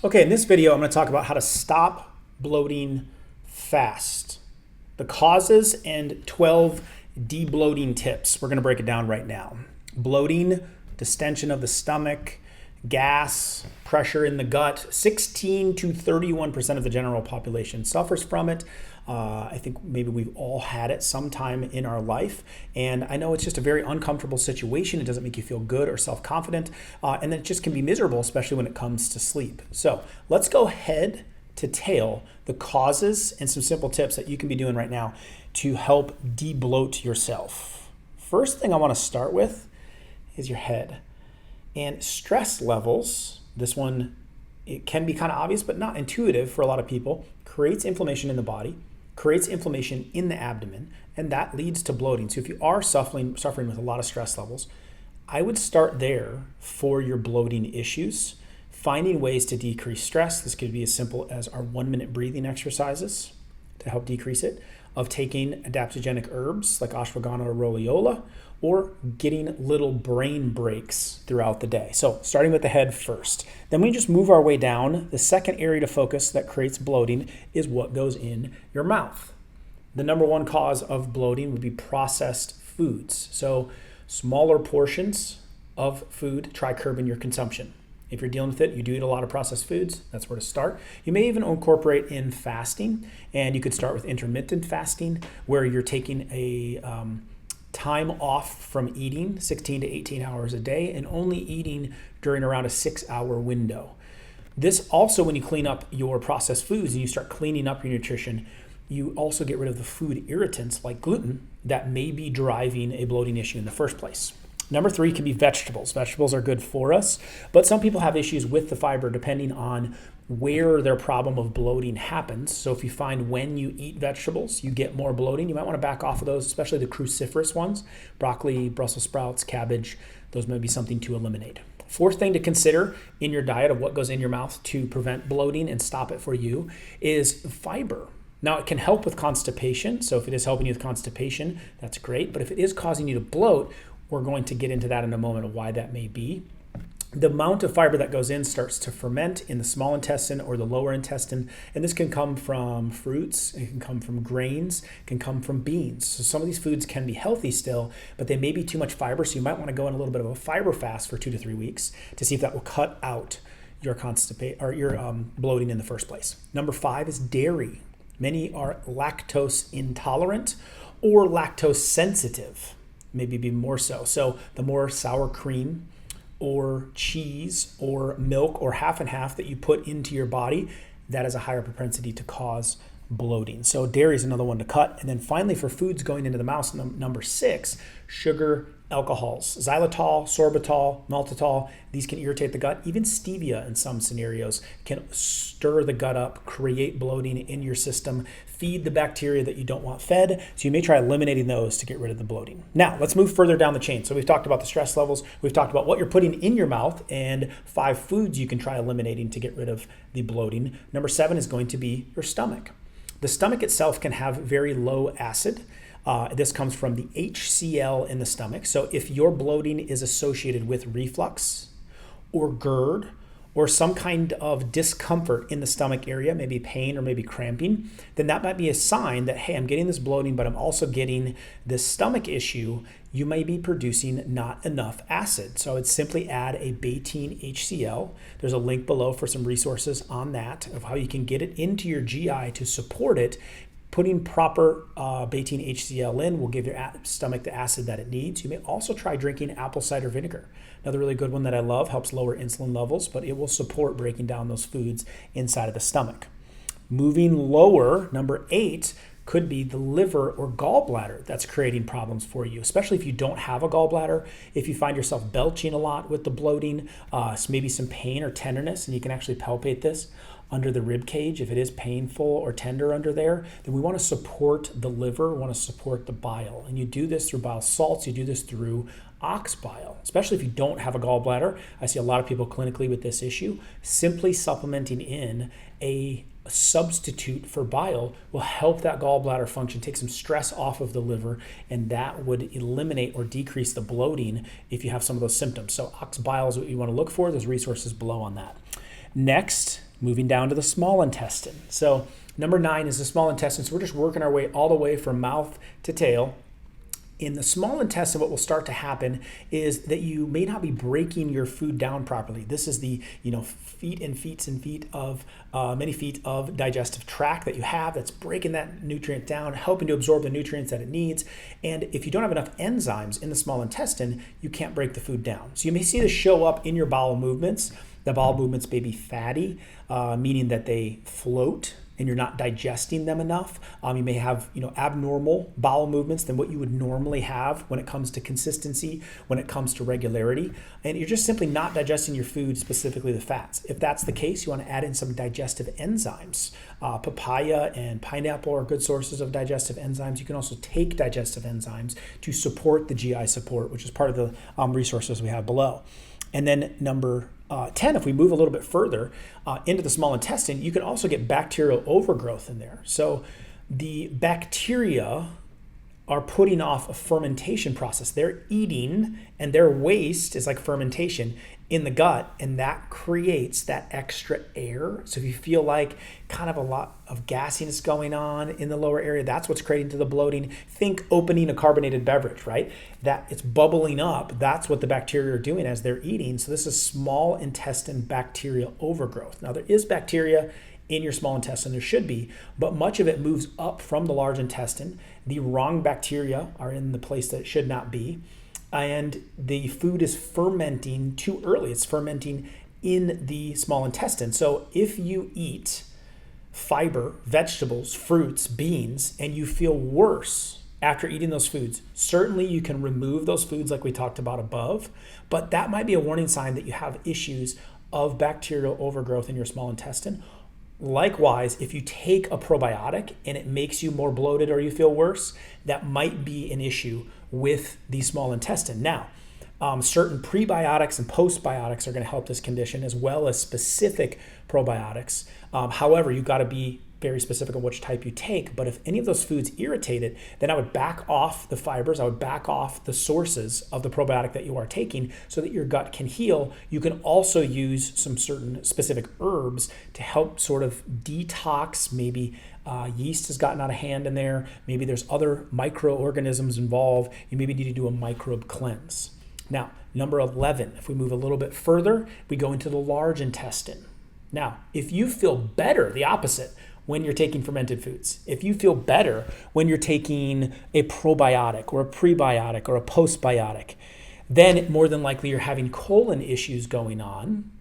Okay, in this video, I'm going to talk about how to stop bloating fast. The causes and 12 debloating tips. We're going to break it down right now. Bloating, distension of the stomach, gas, pressure in the gut. 16 to 31% of the general population suffers from it. I think maybe we've all had it sometime in our life. And I know it's just a very uncomfortable situation. It doesn't make you feel good or self-confident. And it just can be miserable, especially when it comes to sleep. So let's go head to tail the causes and some simple tips that you can be doing right now to help debloat yourself. First thing I want to start with is your head. And stress levels, this one, it can be kind of obvious, but not intuitive for a lot of people, creates inflammation in the body, creates inflammation in the abdomen, and that leads to bloating. So if you are suffering with a lot of stress levels, I would start there for your bloating issues, finding ways to decrease stress. This could be as simple as our 1-minute breathing exercises to help decrease it, of taking adaptogenic herbs like ashwagandha or rhodiola, or getting little brain breaks throughout the day. So starting with the head first. Then we just move our way down. The second area to focus that creates bloating is what goes in your mouth. The number one cause of bloating would be processed foods. So smaller portions of food, try curbing your consumption. If you're dealing with it, you do eat a lot of processed foods, that's where to start. You may even incorporate in fasting, and you could start with intermittent fasting, where you're taking a time off from eating 16 to 18 hours a day and only eating during around a 6-hour window. This also, when you clean up your processed foods and you start cleaning up your nutrition, you also get rid of the food irritants like gluten that may be driving a bloating issue in the first place. Number 3 can be vegetables. Vegetables are good for us, but some people have issues with the fiber depending on where their problem of bloating happens. So if you find when you eat vegetables, you get more bloating, you might want to back off of those, especially the cruciferous ones, broccoli, Brussels sprouts, cabbage. Those may be something to eliminate. Fourth thing to consider in your diet of what goes in your mouth to prevent bloating and stop it for you is fiber. Now, it can help with constipation. So if it is helping you with constipation, that's great. But if it is causing you to bloat, we're going to get into that in a moment of why that may be. The amount of fiber that goes in starts to ferment in the small intestine or the lower intestine, and this can come from fruits, it can come from grains, it can come from beans. So some of these foods can be healthy still, but they may be too much fiber, so you might want to go on a little bit of a fiber fast for 2 to 3 weeks to see if that will cut out your bloating in the first place. Number 5 is dairy. Many are lactose intolerant or lactose sensitive. Maybe be more so. So the more sour cream or cheese or milk or half and half that you put into your body, that is a higher propensity to cause bloating. So dairy is another one to cut. And then finally, for foods going into the mouth, number 6, sugar, alcohols, xylitol, sorbitol, maltitol. These can irritate the gut. Even stevia in some scenarios can stir the gut up, create bloating in your system, feed the bacteria that you don't want fed. So you may try eliminating those to get rid of the bloating. Now, let's move further down the chain. So we've talked about the stress levels. We've talked about what you're putting in your mouth and 5 foods you can try eliminating to get rid of the bloating. Number 7 is going to be your stomach. The stomach itself can have very low acid. This comes from the HCl in the stomach. So if your bloating is associated with reflux or GERD or some kind of discomfort in the stomach area, maybe pain or maybe cramping, then that might be a sign that, hey, I'm getting this bloating, but I'm also getting this stomach issue. You may be producing not enough acid. So I would simply add a betaine HCl. There's a link below for some resources on that of how you can get it into your GI to support it. Putting proper betaine HCl in will give your stomach the acid that it needs. You may also try drinking apple cider vinegar. Another really good one that I love, helps lower insulin levels, but it will support breaking down those foods inside of the stomach. Moving lower, number 8, could be the liver or gallbladder that's creating problems for you, especially if you don't have a gallbladder. If you find yourself belching a lot with the bloating, maybe some pain or tenderness, and you can actually palpate this under the rib cage. If it is painful or tender under there, then we want to support the liver, we want to support the bile. And you do this through bile salts, you do this through ox bile, especially if you don't have a gallbladder. I see a lot of people clinically with this issue. Simply supplementing in a substitute for bile will help that gallbladder function, take some stress off of the liver, and that would eliminate or decrease the bloating if you have some of those symptoms. So ox bile is what you want to look for. There's resources below on that. Next, moving down to the small intestine. So number 9 is the small intestine. So we're just working our way all the way from mouth to tail. In the small intestine, what will start to happen is that you may not be breaking your food down properly. This is the many feet of digestive tract that you have that's breaking that nutrient down, helping to absorb the nutrients that it needs. And if you don't have enough enzymes in the small intestine, you can't break the food down. So you may see this show up in your bowel movements. The bowel movements may be fatty, meaning that they float and you're not digesting them enough. You may have abnormal bowel movements than what you would normally have when it comes to consistency, when it comes to regularity, and you're just simply not digesting your food, specifically the fats. If that's the case, you want to add in some digestive enzymes. Papaya and pineapple are good sources of digestive enzymes. You can also take digestive enzymes to support the GI support, which is part of the resources we have below. And then number 10, if we move a little bit further into the small intestine, you can also get bacterial overgrowth in there. So the bacteria are putting off a fermentation process. They're eating, and their waste is like fermentation in the gut, and that creates that extra air. So if you feel like kind of a lot of gassiness going on in the lower area, that's what's creating to the bloating. Think opening a carbonated beverage, right? That it's bubbling up. That's what the bacteria are doing as they're eating. So this is small intestine bacterial overgrowth. Now there is bacteria in your small intestine, there should be, but much of it moves up from the large intestine. The wrong bacteria are in the place that it should not be. And the food is fermenting too early. It's fermenting in the small intestine. So if you eat fiber, vegetables, fruits, beans, and you feel worse after eating those foods, certainly you can remove those foods like we talked about above, but that might be a warning sign that you have issues of bacterial overgrowth in your small intestine. Likewise, if you take a probiotic and it makes you more bloated or you feel worse, that might be an issue with the small intestine. Now, certain prebiotics and postbiotics are going to help this condition, as well as specific probiotics. However, you've got to be very specific on which type you take. But if any of those foods irritate it, then I would back off the fibers. I would back off the sources of the probiotic that you are taking so that your gut can heal. You can also use some certain specific herbs to help sort of detox. Maybe yeast has gotten out of hand in there. Maybe there's other microorganisms involved. You maybe need to do a microbe cleanse. Now, number 11, if we move a little bit further, we go into the large intestine. Now, if you feel better, the opposite, when you're taking fermented foods, if you feel better when you're taking a probiotic or a prebiotic or a postbiotic, then more than likely you're having colon issues going on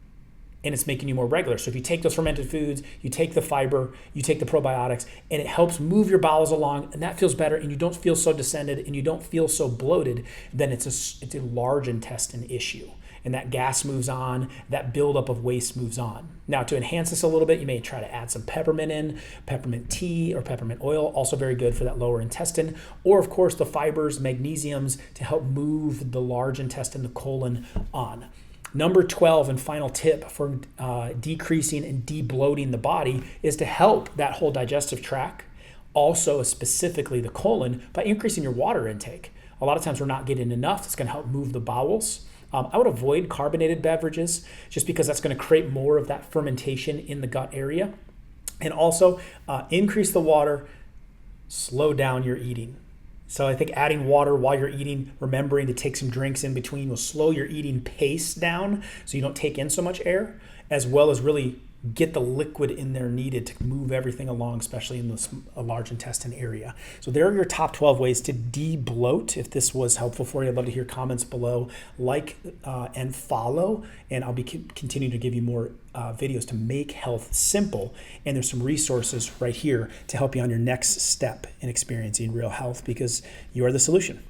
and it's making you more regular. So if you take those fermented foods, you take the fiber, you take the probiotics, and it helps move your bowels along, and that feels better, and you don't feel so distended and you don't feel so bloated, then it's a large intestine issue. And that gas moves on, that buildup of waste moves on. Now, to enhance this a little bit, you may try to add some peppermint in, peppermint tea or peppermint oil, also very good for that lower intestine. Or, of course, the fibers, magnesiums to help move the large intestine, the colon, on. Number 12 and final tip for decreasing and debloating the body is to help that whole digestive tract, also specifically the colon, by increasing your water intake. A lot of times we're not getting enough. It's going to help move the bowels. I would avoid carbonated beverages just because that's going to create more of that fermentation in the gut area. And also increase the water, slow down your eating. So I think adding water while you're eating, remembering to take some drinks in between will slow your eating pace down so you don't take in so much air, as well as really get the liquid in there needed to move everything along, especially in the large intestine area. So there are your top 12 ways to de-bloat. If this was helpful for you, I'd love to hear comments below. Like and follow, and I'll be continuing to give you more videos to make health simple. And there's some resources right here to help you on your next step in experiencing real health, because you are the solution.